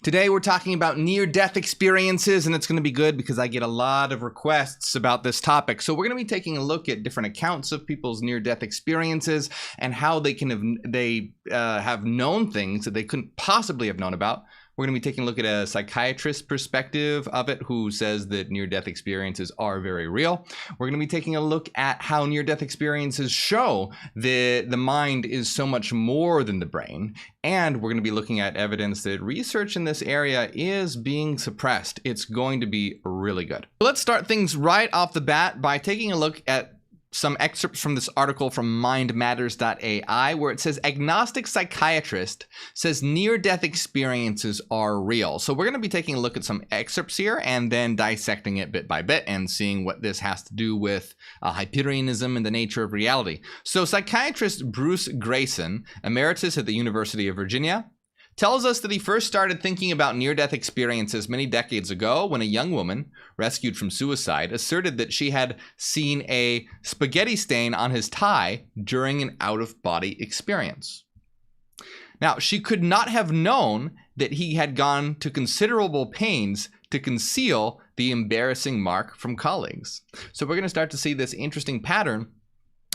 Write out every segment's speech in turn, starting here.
Today we're talking about near-death experiences, and it's going to be good because I get a lot of requests about this topic. So we're going to be taking a look at different accounts of people's near-death experiences and how they have known things that they couldn't possibly have known about. We're going to be taking a look at a psychiatrist's perspective of it, who says that near-death experiences are very real. We're going to be taking a look at how near-death experiences show that the mind is so much more than the brain. And we're going to be looking at evidence that research in this area is being suppressed. It's going to be really good. Let's start things right off the bat by taking a look at some excerpts from this article from mindmatters.ai, where it says agnostic psychiatrist says near-death experiences are real. So we're going to be taking a look at some excerpts here and then dissecting it bit by bit and seeing what this has to do with hyperionism and the nature of reality. So psychiatrist Bruce Grayson, emeritus at the University of Virginia, tells us that he first started thinking about near-death experiences many decades ago when a young woman, rescued from suicide, asserted that she had seen a spaghetti stain on his tie during an out-of-body experience. Now, she could not have known that he had gone to considerable pains to conceal the embarrassing mark from colleagues. So we're going to start to see this interesting pattern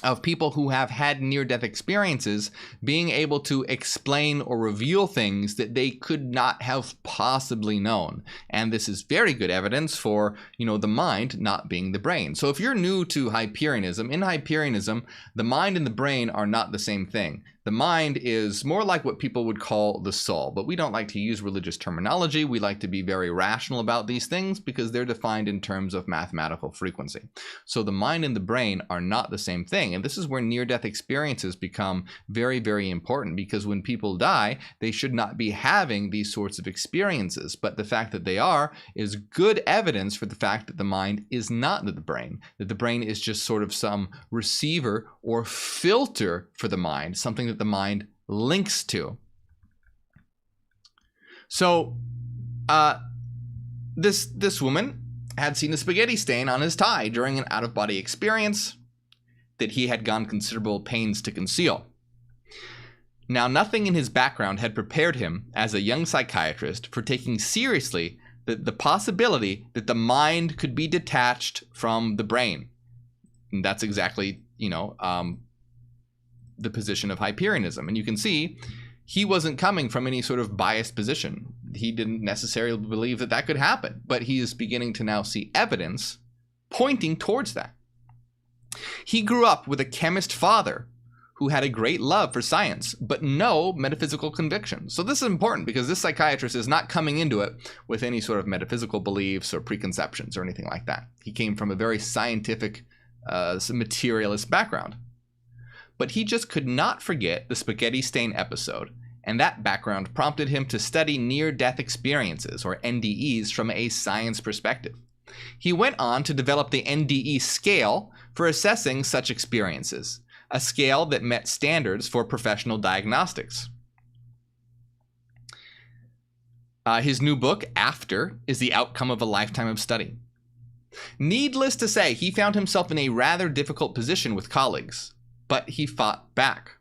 of people who have had near-death experiences being able to explain or reveal things that they could not have possibly known. And this is very good evidence for, the mind not being the brain. So if you're new to hyperionism, in hyperionism, the mind and the brain are not the same thing. The mind is more like what people would call the soul, but we don't like to use religious terminology. We like to be very rational about these things because they're defined in terms of mathematical frequency. So the mind and the brain are not the same thing. And this is where near-death experiences become very, very important, because when people die, they should not be having these sorts of experiences. But the fact that they are is good evidence for the fact that the mind is not the brain, that the brain is just sort of some receiver or filter for the mind, something that the mind links to. So this woman had seen a spaghetti stain on his tie during an out-of-body experience that he had gone considerable pains to conceal. Now, nothing in his background had prepared him as a young psychiatrist for taking seriously the possibility that the mind could be detached from the brain. And that's exactly, the position of hyperionism. And you can see he wasn't coming from any sort of biased position. He didn't necessarily believe that that could happen, but he is beginning to now see evidence pointing towards that. He grew up with a chemist father who had a great love for science, but no metaphysical convictions. So this is important because this psychiatrist is not coming into it with any sort of metaphysical beliefs or preconceptions or anything like that. He came from a very scientific, materialist background. But he just could not forget the spaghetti stain episode, and that background prompted him to study near-death experiences, or NDEs, from a science perspective. He went on to develop the NDE scale for assessing such experiences, a scale that met standards for professional diagnostics. His new book, After, is the outcome of a lifetime of study. Needless to say, he found himself in a rather difficult position with colleagues, but he fought back.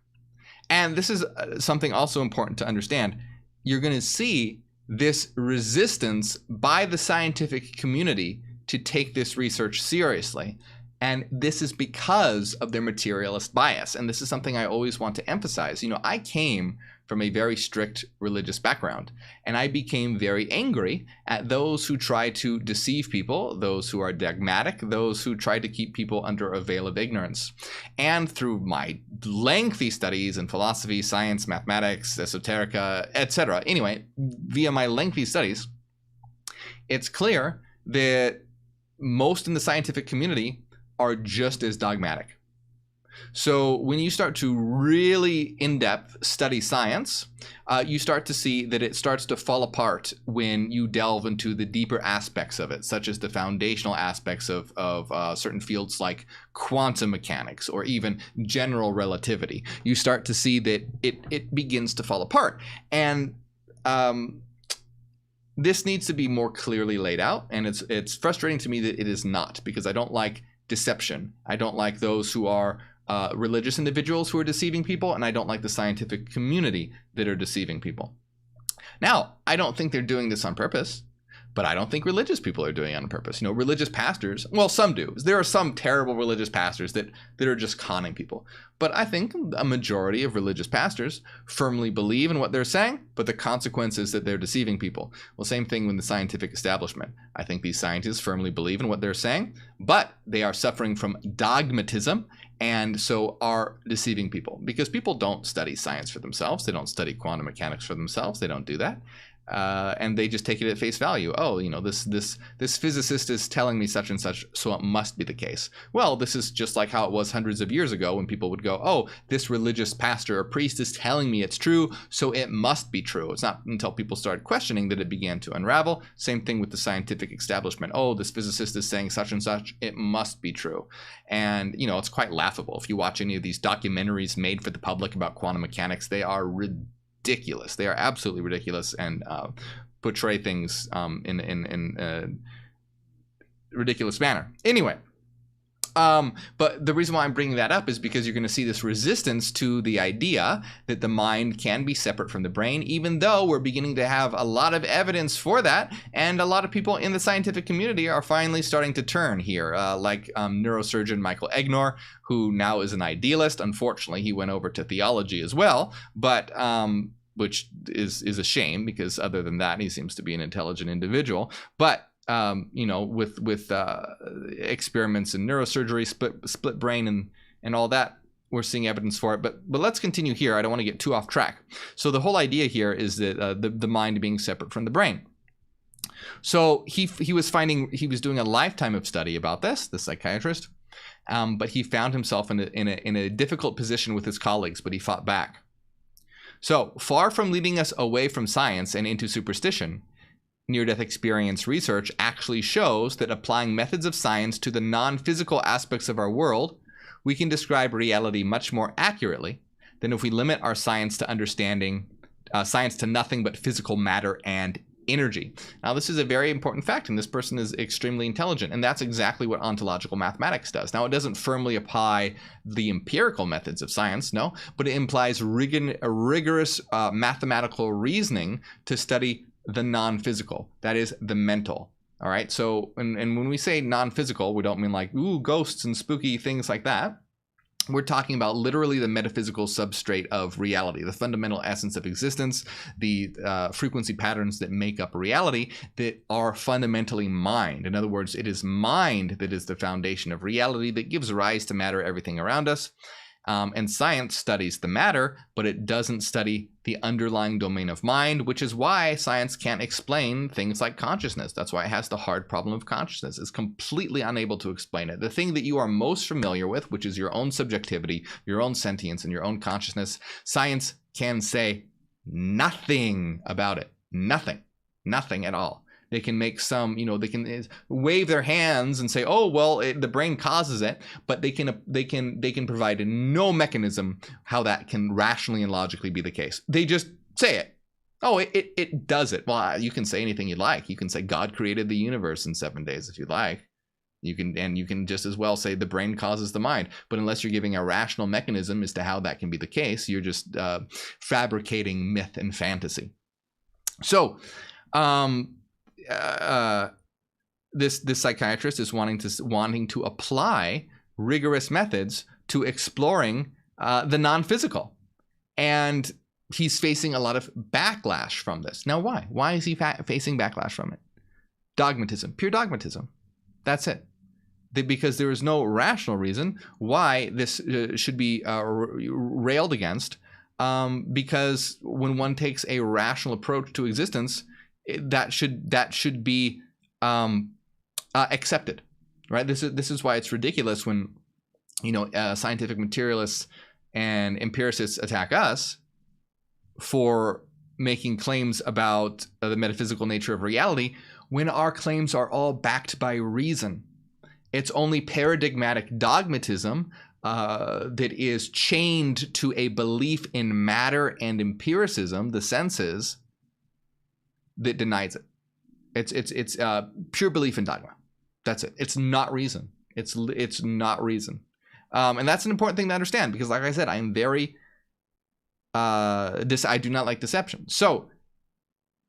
And this is something also important to understand. You're going to see this resistance by the scientific community to take this research seriously. And this is because of their materialist bias. And this is something I always want to emphasize. I came from a very strict religious background, and I became very angry at those who try to deceive people, those who are dogmatic, those who try to keep people under a veil of ignorance. And through my lengthy studies in philosophy, science, mathematics, esoterica, etc., anyway, via my lengthy studies, it's clear that most in the scientific community are just as dogmatic. So when you start to really in-depth study science, you start to see that it starts to fall apart when you delve into the deeper aspects of it, such as the foundational aspects of certain fields like quantum mechanics or even general relativity. You start to see that it begins to fall apart. And this needs to be more clearly laid out, and it's frustrating to me that it is not, because I don't like deception. I don't like those who are religious individuals who are deceiving people, and I don't like the scientific community that are deceiving people. Now, I don't think they're doing this on purpose, but I don't think religious people are doing it on purpose. You know, religious pastors, well, some do. There are some terrible religious pastors that are just conning people. But I think a majority of religious pastors firmly believe in what they're saying, but the consequence is that they're deceiving people. Well, same thing with the scientific establishment. I think these scientists firmly believe in what they're saying, but they are suffering from dogmatism, and so are deceiving people, because people don't study science for themselves. They don't study quantum mechanics for themselves. They don't do that. And they just take it at face value. Oh, you know, this physicist is telling me such and such, so it must be the case. Well, this is just like how it was hundreds of years ago when people would go, oh, this religious pastor or priest is telling me it's true, so it must be true. It's not until people started questioning that it began to unravel. Same thing with the scientific establishment. Oh, this physicist is saying such and such, it must be true. And, you know, it's quite laughable. If you watch any of these documentaries made for the public about quantum mechanics, they are ridiculous. They are absolutely ridiculous, and portray things in a ridiculous manner. Anyway, but the reason why I'm bringing that up is because you're going to see this resistance to the idea that the mind can be separate from the brain, even though we're beginning to have a lot of evidence for that, and a lot of people in the scientific community are finally starting to turn here, like neurosurgeon Michael Egnor, who now is an idealist. Unfortunately, he went over to theology as well, but which is a shame, because other than that, he seems to be an intelligent individual. But you know, with experiments in neurosurgery, split brain, and all that, we're seeing evidence for it. But let's continue here. I don't want to get too off track. So the whole idea here is that the mind being separate from the brain. So he was doing a lifetime of study about this, the psychiatrist, but he found himself in a difficult position with his colleagues, but he fought back. So far from leading us away from science and into superstition, near-death experience research actually shows that applying methods of science to the non-physical aspects of our world, we can describe reality much more accurately than if we limit our science to understanding science to nothing but physical matter and energy. Now, this is a very important fact, and this person is extremely intelligent, and that's exactly what ontological mathematics does. Now, it doesn't firmly apply the empirical methods of science, no, but it implies rigorous mathematical reasoning to study the non-physical, that is, the mental. All right, so and when we say non-physical, we don't mean like, ooh, ghosts and spooky things like that. We're talking about literally the metaphysical substrate of reality, the fundamental essence of existence, the frequency patterns that make up reality that are fundamentally mind. In other words, it is mind that is the foundation of reality that gives rise to matter, everything around us. And science studies the matter, but it doesn't study the underlying domain of mind, which is why science can't explain things like consciousness. That's why it has the hard problem of consciousness. It's completely unable to explain it. The thing that you are most familiar with, which is your own subjectivity, your own sentience, and your own consciousness, science can say nothing about it. Nothing at all. They can make some, you know, they can wave their hands and say, oh, well, the brain causes it, but they can provide no mechanism how that can rationally and logically be the case. They just say it. Oh, it does it. Well, you can say anything you like. You can say God created the universe in 7 days if you like. You can just as well say the brain causes the mind. But unless you're giving a rational mechanism as to how that can be the case, you're just fabricating myth and fantasy. So, this psychiatrist is wanting to apply rigorous methods to exploring the non-physical, and he's facing a lot of backlash from this. Now, why? Why is he facing backlash from it? Dogmatism, pure dogmatism. That's it. Because there is no rational reason why this should be railed against. Because when one takes a rational approach to existence, that should be accepted, right? This is why it's ridiculous when, you know, scientific materialists and empiricists attack us for making claims about the metaphysical nature of reality when our claims are all backed by reason. It's only paradigmatic dogmatism that is chained to a belief in matter and empiricism, the senses, that denies it. It's pure belief in dogma. That's it. It's not reason. It's not reason. And that's an important thing to understand, because like I said, I'm very I do not like deception. So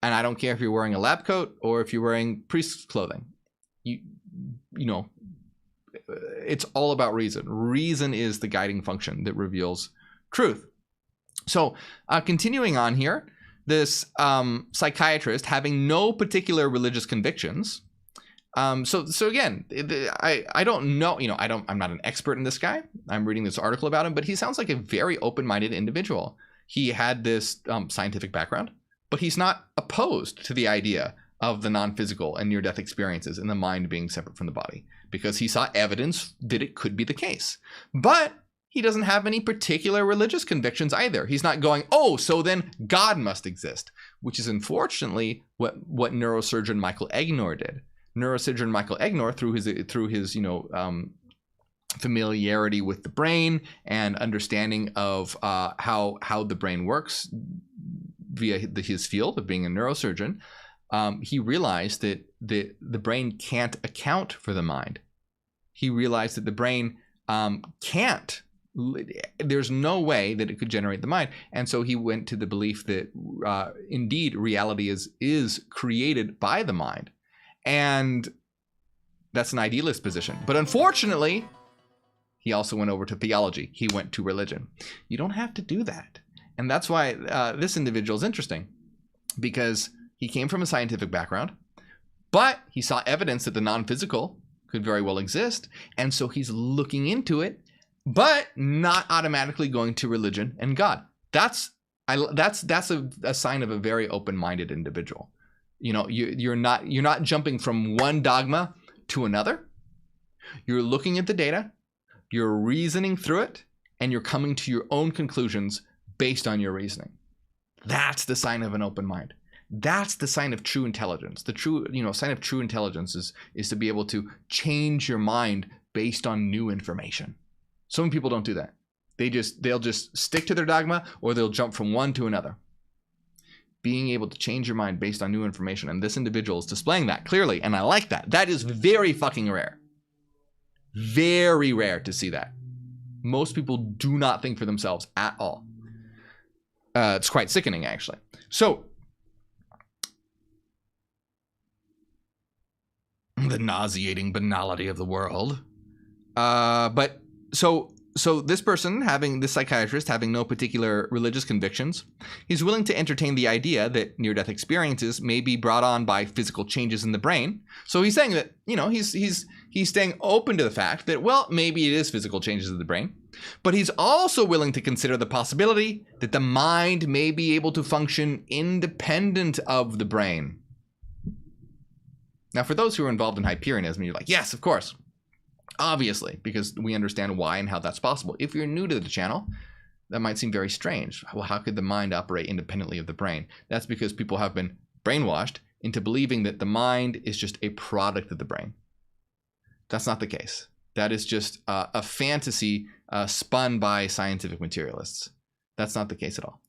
And I don't care if you're wearing a lab coat or if you're wearing priest's clothing. You know, it's all about reason. Reason is the guiding function that reveals truth. So continuing on here, this psychiatrist, having no particular religious convictions. So again, I don't know, you know, I'm not an expert in this guy. I'm reading this article about him, but he sounds like a very open-minded individual. He had this scientific background, but he's not opposed to the idea of the non-physical and near-death experiences and the mind being separate from the body, because he saw evidence that it could be the case. But he doesn't have any particular religious convictions either. He's not going, oh, so then God must exist, which is unfortunately what neurosurgeon Michael Egnor did. Neurosurgeon Michael Egnor, through his familiarity with the brain and understanding of how the brain works via his field of being a neurosurgeon, he realized that the brain can't account for the mind. He realized that the brain can't. There's no way that it could generate the mind, and so he went to the belief that indeed reality is created by the mind, and that's an idealist position. But unfortunately, he also went over to theology. He went to religion. You don't have to do that, and that's why this individual is interesting, because he came from a scientific background, but he saw evidence that the non-physical could very well exist, and so he's looking into it, but not automatically going to religion and God. That's a sign of a very open-minded individual. You know, you're not jumping from one dogma to another. You're looking at the data, you're reasoning through it, and you're coming to your own conclusions based on your reasoning. That's the sign of an open mind. That's the sign of true intelligence. The true, sign of true intelligence is to be able to change your mind based on new information. So many people don't do that. They'll just stick to their dogma, or they'll jump from one to another. Being able to change your mind based on new information, and this individual is displaying that clearly, and I like that. That is very fucking rare. Very rare to see that. Most people do not think for themselves at all. It's quite sickening, actually. So, the nauseating banality of the world. So this person, this psychiatrist, having no particular religious convictions, he's willing to entertain the idea that near-death experiences may be brought on by physical changes in the brain. So he's saying that, he's staying open to the fact that, well, maybe it is physical changes in the brain, but he's also willing to consider the possibility that the mind may be able to function independent of the brain. Now, for those who are involved in hyperionism, you're like, yes, of course. Obviously, because we understand why and how that's possible. If you're new to the channel, that might seem very strange. Well, how could the mind operate independently of the brain? That's because people have been brainwashed into believing that the mind is just a product of the brain. That's not the case. That is just a fantasy spun by scientific materialists. That's not the case at all.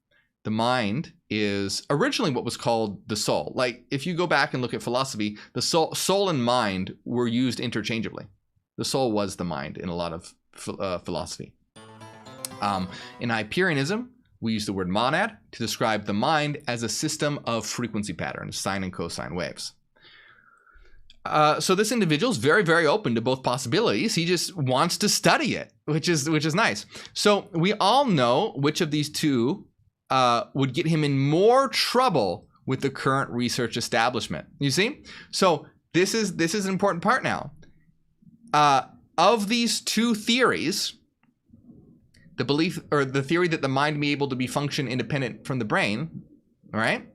The mind is originally what was called the soul. Like, if you go back and look at philosophy, the soul and mind were used interchangeably. The soul was the mind in a lot of philosophy. In hyperionism, we use the word monad to describe the mind as a system of frequency patterns, sine and cosine waves. So this individual is very, very open to both possibilities. He just wants to study it, which is nice. So we all know which of these two would get him in more trouble with the current research establishment. You see? So this is an important part now. Of these two theories, the belief or the theory that the mind may be able to be function independent from the brain, all right,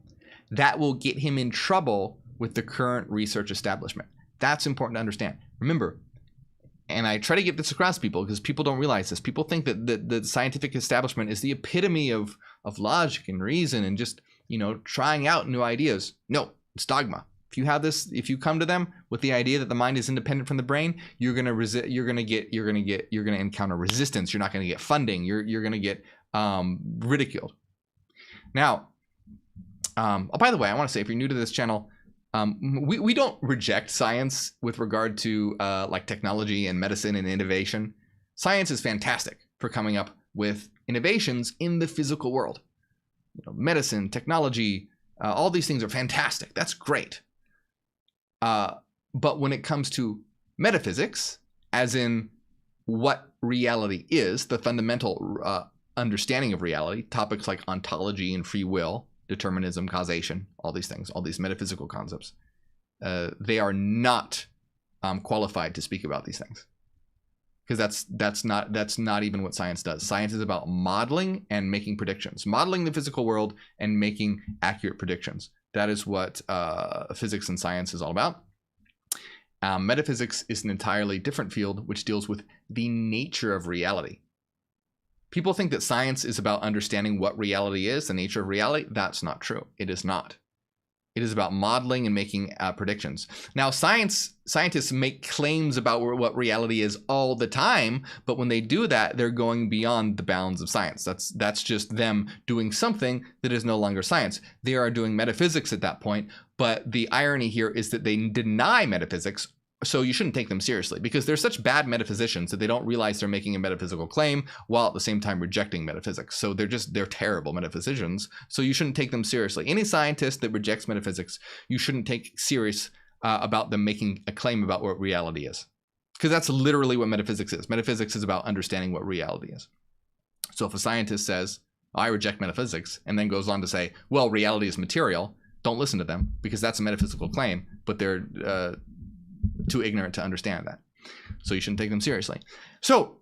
that will get him in trouble with the current research establishment. That's important to understand. Remember, and I try to get this across to people because people don't realize this. People think that the scientific establishment is the epitome of logic and reason and just, trying out new ideas. No, it's dogma. If you come to them with the idea that the mind is independent from the brain, you're going to encounter resistance. You're not going to get funding. You're going to get ridiculed. Now, by the way, I want to say, if you're new to this channel, we don't reject science with regard to like technology and medicine and innovation. Science is fantastic for coming up with innovations in the physical world. Medicine, technology, All these things are fantastic. That's great. But when it comes to metaphysics, as in what reality is, the fundamental understanding of reality, topics like ontology and free will, determinism, causation, all these things, all these metaphysical concepts, they are not qualified to speak about these things, because that's not even what science does. Science is about modeling and making predictions, modeling the physical world and making accurate predictions. That is what physics and science is all about. Metaphysics is an entirely different field which deals with the nature of reality. People think that science is about understanding what reality is, the nature of reality. That's not true. It is not. It is about modeling and making predictions. Now, scientists make claims about what reality is all the time, but when they do that, they're going beyond the bounds of science. That's just them doing something that is no longer science. They are doing metaphysics at that point, but the irony here is that they deny metaphysics, so you shouldn't take them seriously, because they're such bad metaphysicians that they don't realize they're making a metaphysical claim while at the same time rejecting metaphysics. So they're terrible metaphysicians, so you shouldn't take them seriously. Any scientist that rejects metaphysics, you shouldn't take serious about them making a claim about what reality is, because that's literally what metaphysics is. Metaphysics is about understanding what reality is. So if a scientist says, I reject metaphysics, and then goes on to say, well, reality is material, don't listen to them, because that's a metaphysical claim, but they're too ignorant to understand that. So you shouldn't take them seriously. So,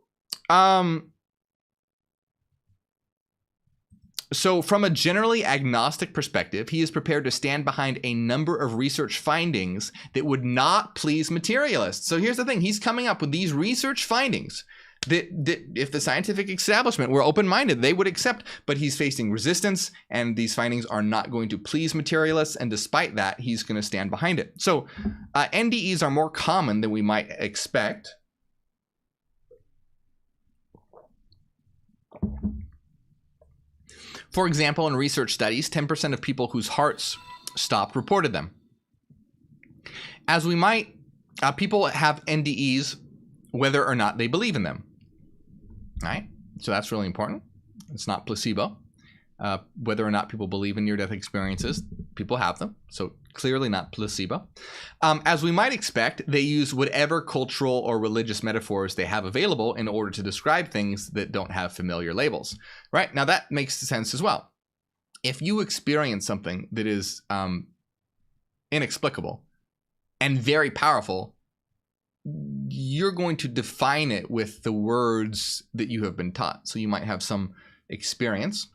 so from a generally agnostic perspective, he is prepared to stand behind a number of research findings that would not please materialists. So here's the thing. He's coming up with these research findings that if the scientific establishment were open-minded, they would accept, but he's facing resistance, and these findings are not going to please materialists, and despite that, he's going to stand behind it. So NDEs are more common than we might expect. For example, in research studies, 10% of people whose hearts stopped reported them. As we might, people have NDEs whether or not they believe in them. Right? So that's really important. It's not placebo. Whether or not people believe in near-death experiences, people have them. So clearly not placebo. As we might expect, they use whatever cultural or religious metaphors they have available in order to describe things that don't have familiar labels. Right? Now that makes sense as well. If you experience something that is inexplicable and very powerful, you're going to define it with the words that you have been taught. So you might have some experience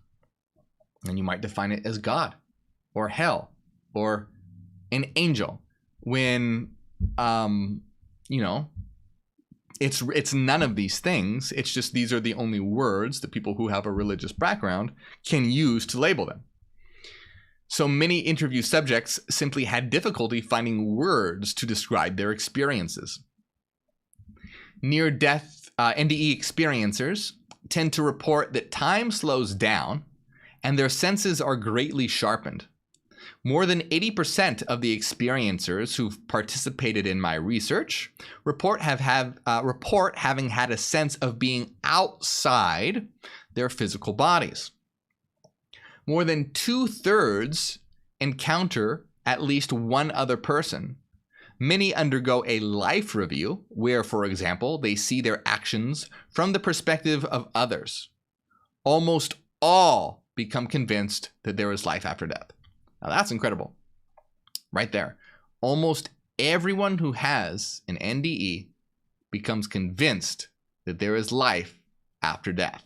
and you might define it as God or hell or an angel, when you know, it's none of these things. It's just these are the only words that people who have a religious background can use to label them. So many interview subjects simply had difficulty finding words to describe their experiences. Near-death NDE experiencers tend to report that time slows down and their senses are greatly sharpened. More than 80% of the experiencers who've participated in my research report having had a sense of being outside their physical bodies. More than 2/3 encounter at least one other person. Many undergo a life review where, for example, they see their actions from the perspective of others. Almost all become convinced that there is life after death. Now that's incredible. Right there. Almost everyone who has an NDE becomes convinced that there is life after death.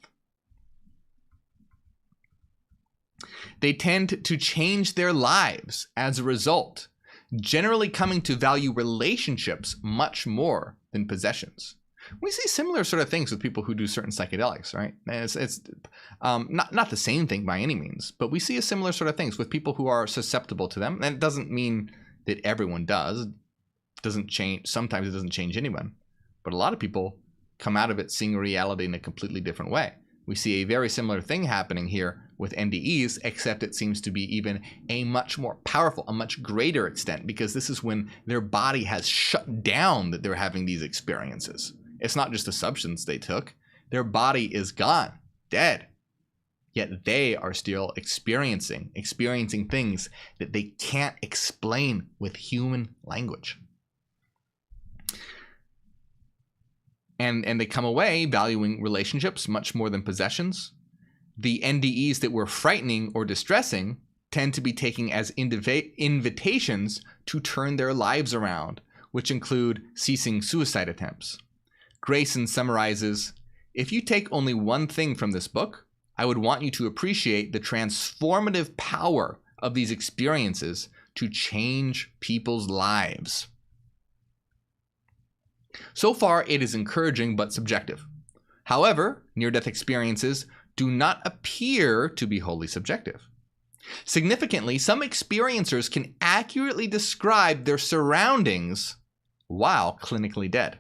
They tend to change their lives as a result, generally coming to value relationships much more than possessions. We see similar sort of things with people who do certain psychedelics, right? And it's not the same thing by any means, but we see a similar sort of things with people who are susceptible to them. And it doesn't mean that everyone does. It doesn't change. Sometimes it doesn't change anyone, but a lot of people come out of it seeing reality in a completely different way. We see a very similar thing happening here with NDEs, except it seems to be even a much more powerful, a much greater extent, because this is when their body has shut down that they're having these experiences. It's not just a substance they took. Their body is gone, dead. yet they are still experiencing things that they can't explain with human language. And they come away valuing relationships much more than possessions. The NDEs that were frightening or distressing tend to be taken as invitations to turn their lives around, which include ceasing suicide attempts. Grayson summarizes, "If you take only one thing from this book, I would want you to appreciate the transformative power of these experiences to change people's lives." So far, it is encouraging but subjective. However, near-death experiences do not appear to be wholly subjective. Significantly, some experiencers can accurately describe their surroundings while clinically dead.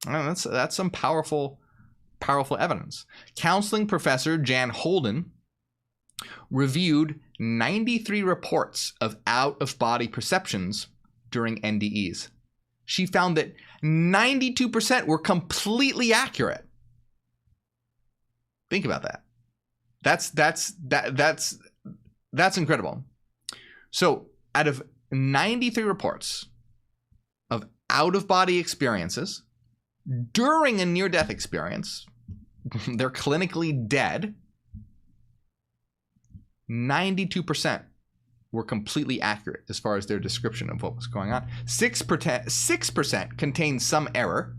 That's some powerful evidence. Counseling professor Jan Holden reviewed 93 reports of out-of-body perceptions during NDEs. She found that 92% were completely accurate. Think about that. That's incredible. So, out of 93 reports of out-of-body experiences during a near-death experience, they're clinically dead. 92% were completely accurate as far as their description of what was going on. 6% contained some error.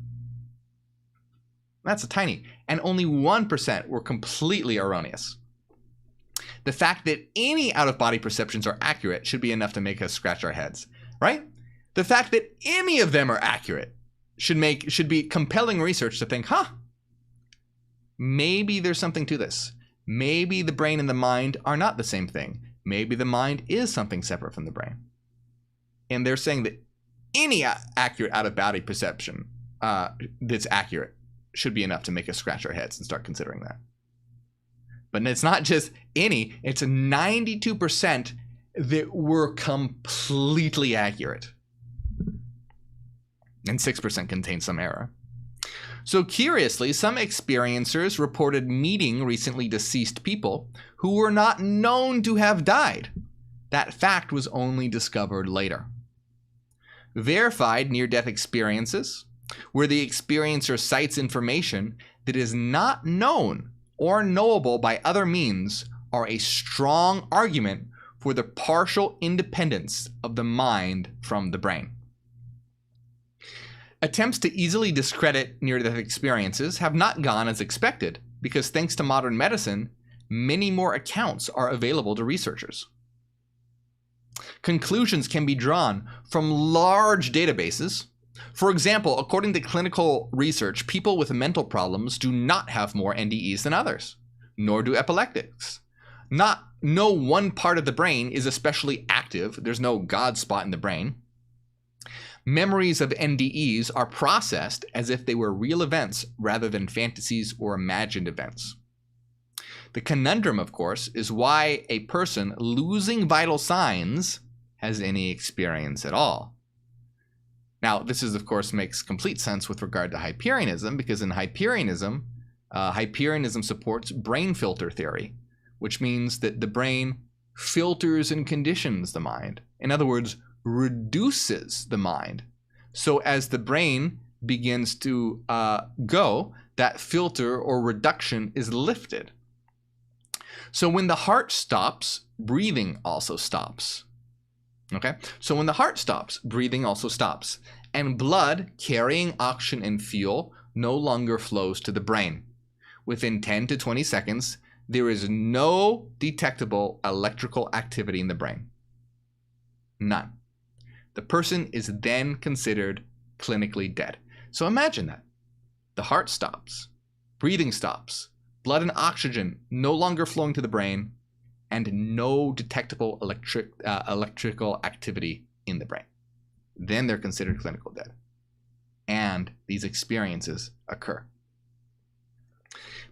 That's a tiny. And only 1% were completely erroneous. The fact that any out-of-body perceptions are accurate should be enough to make us scratch our heads, right? The fact that any of them are accurate should be compelling research to think, maybe there's something to this. Maybe the brain and the mind are not the same thing. Maybe the mind is something separate from the brain. And they're saying that any accurate out-of-body perception that's accurate should be enough to make us scratch our heads and start considering that. But it's not just any, it's 92% that were completely accurate. And 6% contain some error. So curiously, some experiencers reported meeting recently deceased people who were not known to have died. That fact was only discovered later. Verified near-death experiences, where the experiencer cites information that is not known or knowable by other means, are a strong argument for the partial independence of the mind from the brain. Attempts to easily discredit near-death experiences have not gone as expected because, thanks to modern medicine, many more accounts are available to researchers. Conclusions can be drawn from large databases. For example, according to clinical research, people with mental problems do not have more NDEs than others, nor do epileptics. No one part of the brain is especially active. There's no God spot in the brain. Memories of NDEs are processed as if they were real events rather than fantasies or imagined events. The conundrum, of course, is why a person losing vital signs has any experience at all. Now, this is, of course, makes complete sense with regard to hyperionism, because in hyperionism, hyperionism supports brain filter theory, which means that the brain filters and conditions the mind. In other words, reduces the mind. So as the brain begins to go, that filter or reduction is lifted. So when the heart stops, breathing also stops. Okay? So when the heart stops, breathing also stops. And blood carrying oxygen and fuel no longer flows to the brain. Within 10 to 20 seconds, there is no detectable electrical activity in the brain. None. The person is then considered clinically dead. So imagine that. The heart stops, breathing stops, blood and oxygen no longer flowing to the brain, and no detectable electrical activity in the brain. Then they're considered clinical dead. And these experiences occur.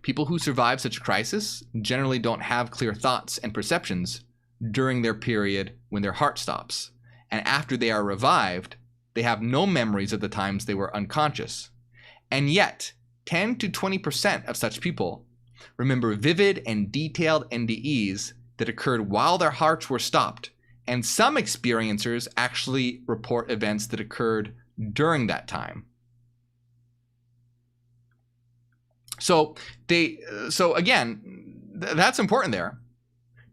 People who survive such a crisis generally don't have clear thoughts and perceptions during their period when their heart stops. And after they are revived, they have no memories of the times they were unconscious. And yet, 10 to 20% of such people remember vivid and detailed NDEs that occurred while their hearts were stopped, and some experiencers actually report events that occurred during that time. So again, that's important there.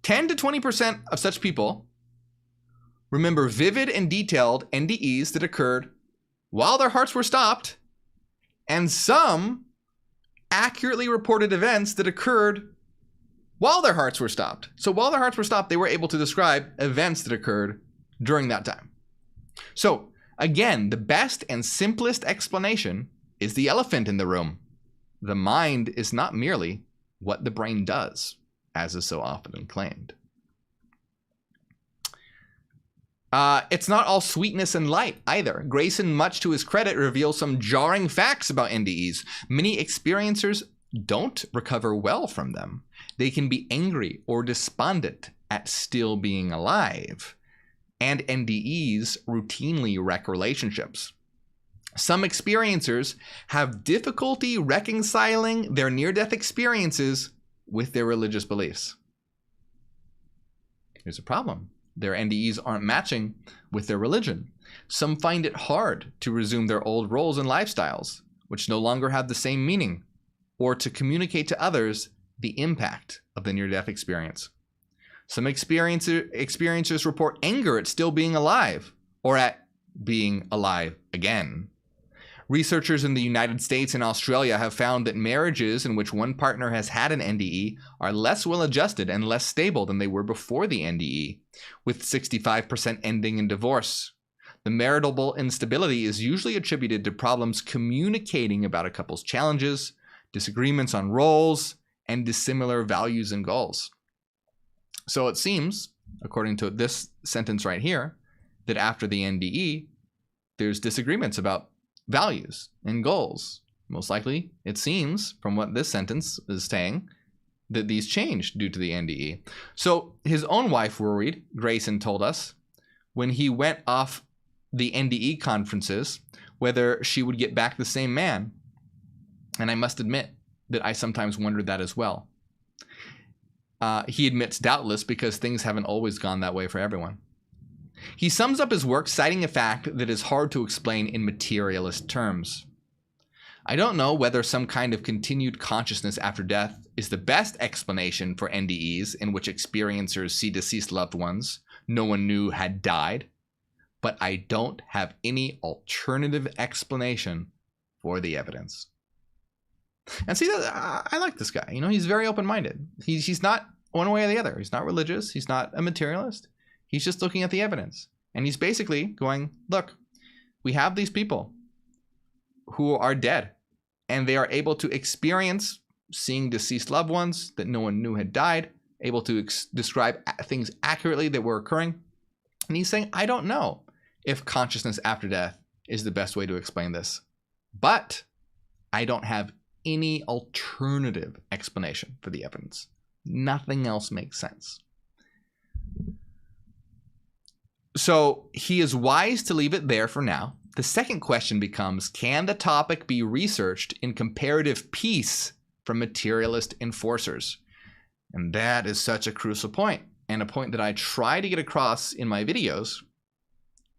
10 to 20% of such people remember vivid and detailed NDEs that occurred while their hearts were stopped, and some accurately reported events that occurred while their hearts were stopped. So while their hearts were stopped, they were able to describe events that occurred during that time. So again, the best and simplest explanation is the elephant in the room. The mind is not merely what the brain does, as is so often claimed. It's not all sweetness and light either. Grayson, much to his credit, reveals some jarring facts about NDEs. Many experiencers don't recover well from them. They can be angry or despondent at still being alive. And NDEs routinely wreck relationships. Some experiencers have difficulty reconciling their near-death experiences with their religious beliefs. Here's a problem. Their NDEs aren't matching with their religion. Some find it hard to resume their old roles and lifestyles, which no longer have the same meaning, or to communicate to others the impact of the near-death experience. Some experiencers report anger at still being alive, or at being alive again. Researchers in the United States and Australia have found that marriages in which one partner has had an NDE are less well-adjusted and less stable than they were before the NDE, with 65% ending in divorce. The marital instability is usually attributed to problems communicating about a couple's challenges, disagreements on roles, and dissimilar values and goals. So it seems, according to this sentence right here, that after the NDE, there's disagreements about values and goals. Most likely, it seems, from what this sentence is saying, that these changed due to the NDE. So his own wife worried, Grayson told us, when he went off the NDE conferences, whether she would get back the same man. And I must admit that I sometimes wondered that as well. He admits doubtless because things haven't always gone that way for everyone. He sums up his work citing a fact that is hard to explain in materialist terms. I don't know whether some kind of continued consciousness after death is the best explanation for NDEs in which experiencers see deceased loved ones no one knew had died, but I don't have any alternative explanation for the evidence. And see, I like this guy. You know, he's very open-minded. He's not one way or the other. He's not religious. He's not a materialist. He's just looking at the evidence. And he's basically going, look, we have these people who are dead, and they are able to experience seeing deceased loved ones that no one knew had died, able to describe things accurately that were occurring. And he's saying, I don't know if consciousness after death is the best way to explain this, but I don't have any alternative explanation for the evidence. Nothing else makes sense. So he is wise to leave it there for now. The second question becomes, can the topic be researched in comparative peace from materialist enforcers? And that is such a crucial point, and a point that I try to get across in my videos,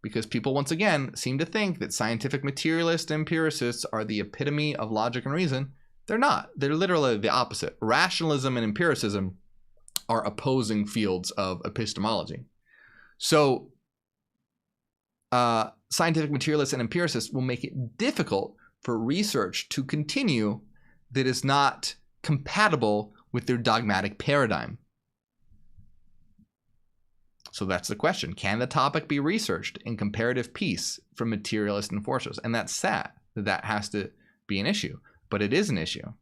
because people, once again, seem to think that scientific materialist empiricists are the epitome of logic and reason. They're not. They're literally the opposite. Rationalism and empiricism are opposing fields of epistemology. So scientific materialists and empiricists will make it difficult for research to continue that is not compatible with their dogmatic paradigm. So that's the question. Can the topic be researched in comparative peace from materialist enforcers? And that's sad that that has to be an issue, but it is an issue.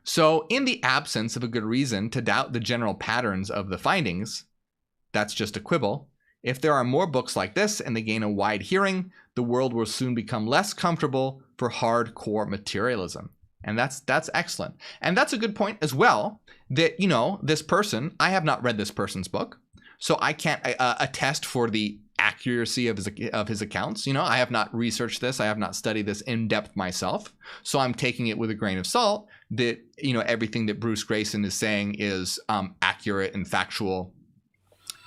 So in the absence of a good reason to doubt the general patterns of the findings, that's just a quibble. If there are more books like this and they gain a wide hearing, the world will soon become less comfortable for hardcore materialism. And that's excellent. And that's a good point as well, that, you know, this person, I have not read this person's book, so I can't attest for the accuracy of his accounts. You know, I have not researched this. I have not studied this in depth myself. So I'm taking it with a grain of salt that, you know, everything that Bruce Grayson is saying is accurate and factual.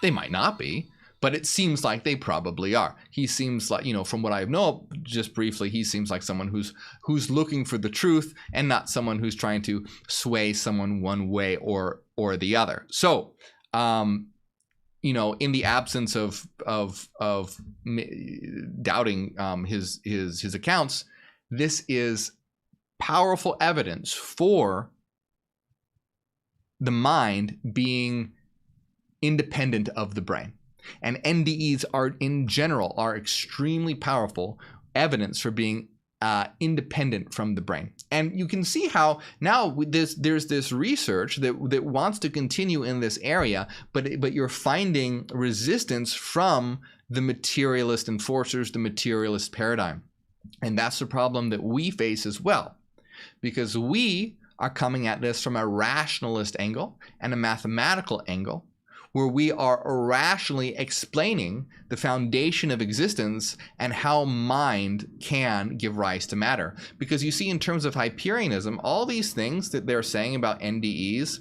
They might not be, but it seems like they probably are. He seems like, you know, from what I know, just briefly, he seems like someone who's looking for the truth and not someone who's trying to sway someone one way or the other. So, you know, in the absence of doubting his accounts, this is powerful evidence for the mind being independent of the brain. And NDEs are, in general, are extremely powerful evidence for being independent from the brain. And you can see how now there's this research that wants to continue in this area, but you're finding resistance from the materialist enforcers, the materialist paradigm. And that's the problem that we face as well, because we are coming at this from a rationalist angle and a mathematical angle, where we are irrationally explaining the foundation of existence and how mind can give rise to matter. Because you see, in terms of hyperionism, all these things that they're saying about NDEs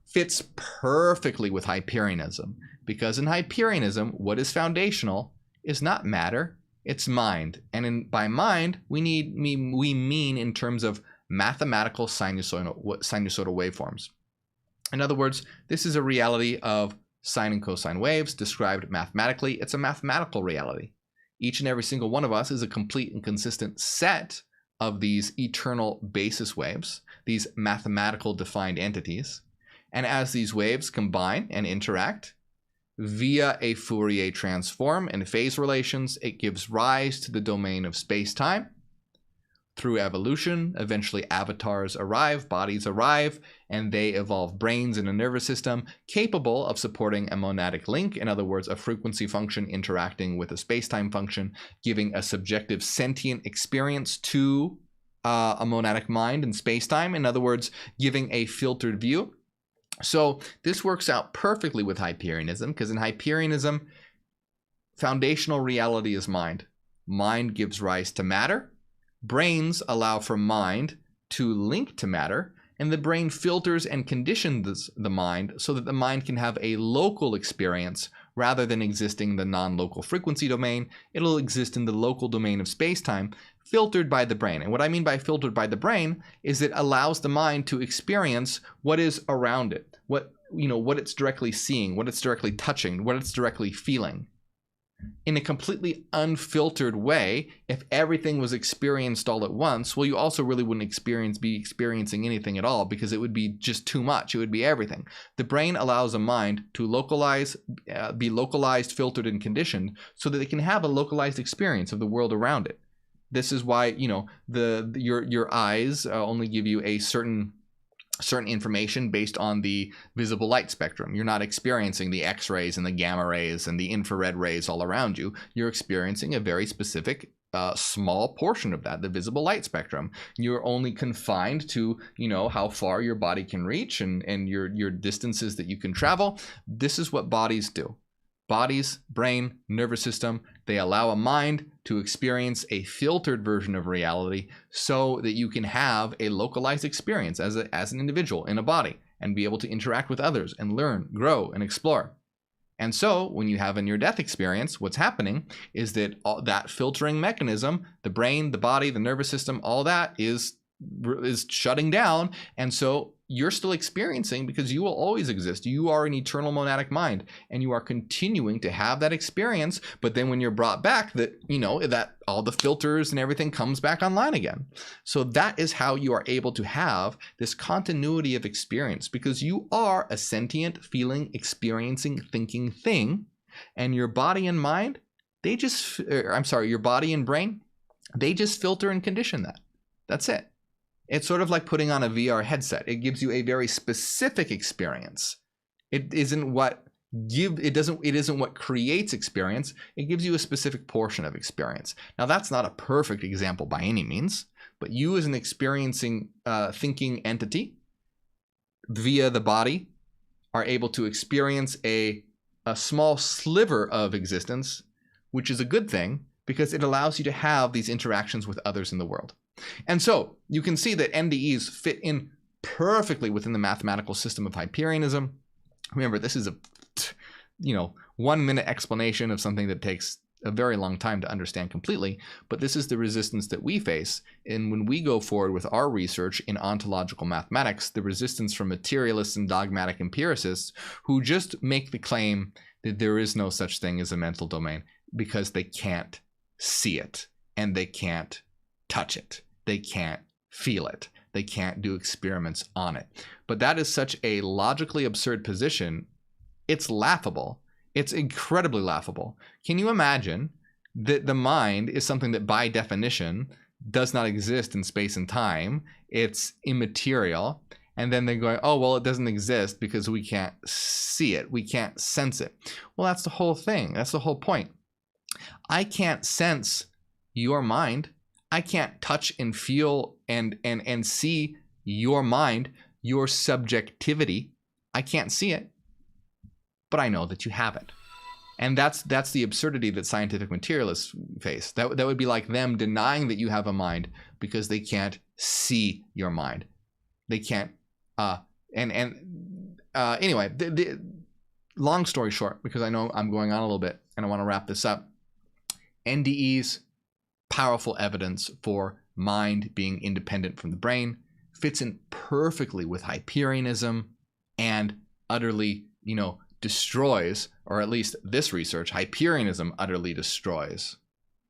fits perfectly with hyperionism. Because in hyperionism, what is foundational is not matter, it's mind. And by mind, we mean in terms of mathematical sinusoidal waveforms. In other words, this is a reality of sine and cosine waves described mathematically. It's a mathematical reality. Each and every single one of us is a complete and consistent set of these eternal basis waves, these mathematical defined entities. And as these waves combine and interact via a Fourier transform and phase relations, it gives rise to the domain of space-time. Through evolution, eventually avatars arrive, bodies arrive, and they evolve brains and a nervous system capable of supporting a monadic link, in other words, a frequency function interacting with a space-time function, giving a subjective sentient experience to a monadic mind in space-time, in other words, giving a filtered view. So this works out perfectly with hyperionism, because in hyperionism, foundational reality is mind. Mind gives rise to matter. Brains allow for mind to link to matter, and the brain filters and conditions the mind so that the mind can have a local experience rather than existing in the non-local frequency domain. It'll exist in the local domain of space-time, filtered by the brain. And what I mean by filtered by the brain is it allows the mind to experience what is around it, what it's directly seeing, what it's directly touching, what it's directly feeling. In a completely unfiltered way. If everything was experienced all at once, well, you also really wouldn't be experiencing anything at all, because it would be just too much. It would be everything. The brain allows a mind to be localized, filtered, and conditioned so that it can have a localized experience of the world around it. This is why, you know, your eyes only give you a certain information based on the visible light spectrum. You're not experiencing the X-rays and the gamma rays and the infrared rays all around you. You're experiencing a very specific small portion of that, the visible light spectrum. You're only confined to, you know, how far your body can reach and your distances that you can travel. This is what bodies do. Bodies, brain, nervous system, they allow a mind to experience a filtered version of reality so that you can have a localized experience as an individual in a body and be able to interact with others and learn, grow, and explore. And so when you have a near-death experience, what's happening is that that filtering mechanism, the brain, the body, the nervous system, all that is shutting down. And so you're still experiencing, because you will always exist. You are an eternal monadic mind, and you are continuing to have that experience. But then when you're brought back, that, you know, that all the filters and everything comes back online again. So that is how you are able to have this continuity of experience, because you are a sentient, feeling, experiencing, thinking thing, and your body and mind, your body and brain, they just filter and condition that. That's it. It's sort of like putting on a VR headset. It gives you a very specific experience. It isn't what creates experience. It gives you a specific portion of experience. Now, that's not a perfect example by any means, but you as an experiencing thinking entity via the body are able to experience a small sliver of existence which is a good thing because it allows you to have these interactions with others in the world. And so you can see that NDEs fit in perfectly within the mathematical system of hyperionism. Remember, this is a 1 minute explanation of something that takes a very long time to understand completely, but this is the resistance that we face. And when we go forward with our research in ontological mathematics, the resistance from materialists and dogmatic empiricists who just make the claim that there is no such thing as a mental domain because they can't see it and they can't touch it. They can't feel it. They can't do experiments on it. But that is such a logically absurd position. It's laughable. It's incredibly laughable. Can you imagine that the mind is something that by definition does not exist in space and time? It's immaterial. And then they're going, oh, well, it doesn't exist because we can't see it. We can't sense it. Well, that's the whole thing. That's the whole point. I can't sense your mind. I can't touch and feel and see your mind, your subjectivity. I can't see it. But I know that you have it. And that's the absurdity that scientific materialists face. That would be like them denying that you have a mind because they can't see your mind. They can't. Anyway, the long story short, because I know I'm going on a little bit and I want to wrap this up. NDEs, powerful evidence for mind being independent from the brain, fits in perfectly with hyperionism and utterly, destroys, or at least this research, hyperionism utterly destroys.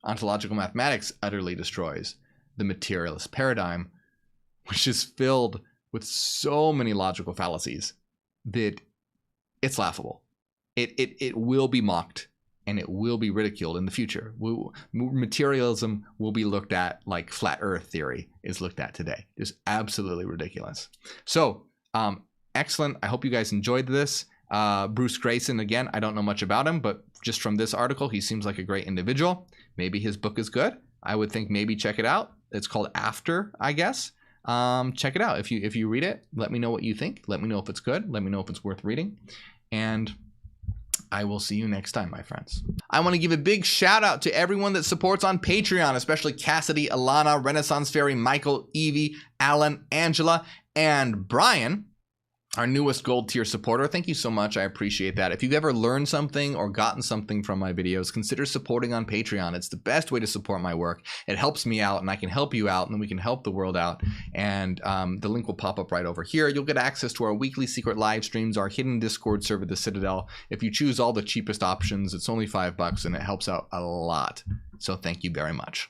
Ontological mathematics utterly destroys the materialist paradigm, which is filled with so many logical fallacies that it's laughable. It will be mocked and it will be ridiculed in the future. Materialism will be looked at like flat earth theory is looked at today. It's absolutely ridiculous. So, excellent. I hope you guys enjoyed this. Bruce Grayson, again, I don't know much about him, but just from this article, he seems like a great individual. Maybe his book is good. I would think maybe check it out. It's called After, I guess. Check it out. If you read it, let me know what you think. Let me know if it's good. Let me know if it's worth reading. And I will see you next time, my friends. I want to give a big shout out to everyone that supports on Patreon, especially Cassidy, Alana, Renaissance Fairy, Michael, Evie, Alan, Angela, and Brian, our newest gold tier supporter. Thank you so much. I appreciate that. If you've ever learned something or gotten something from my videos, consider supporting on Patreon. It's the best way to support my work. It helps me out and I can help you out and then we can help the world out. And the link will pop up right over here. You'll get access to our weekly secret live streams, our hidden Discord server, the Citadel. If you choose all the cheapest options, it's only $5 and it helps out a lot. So thank you very much.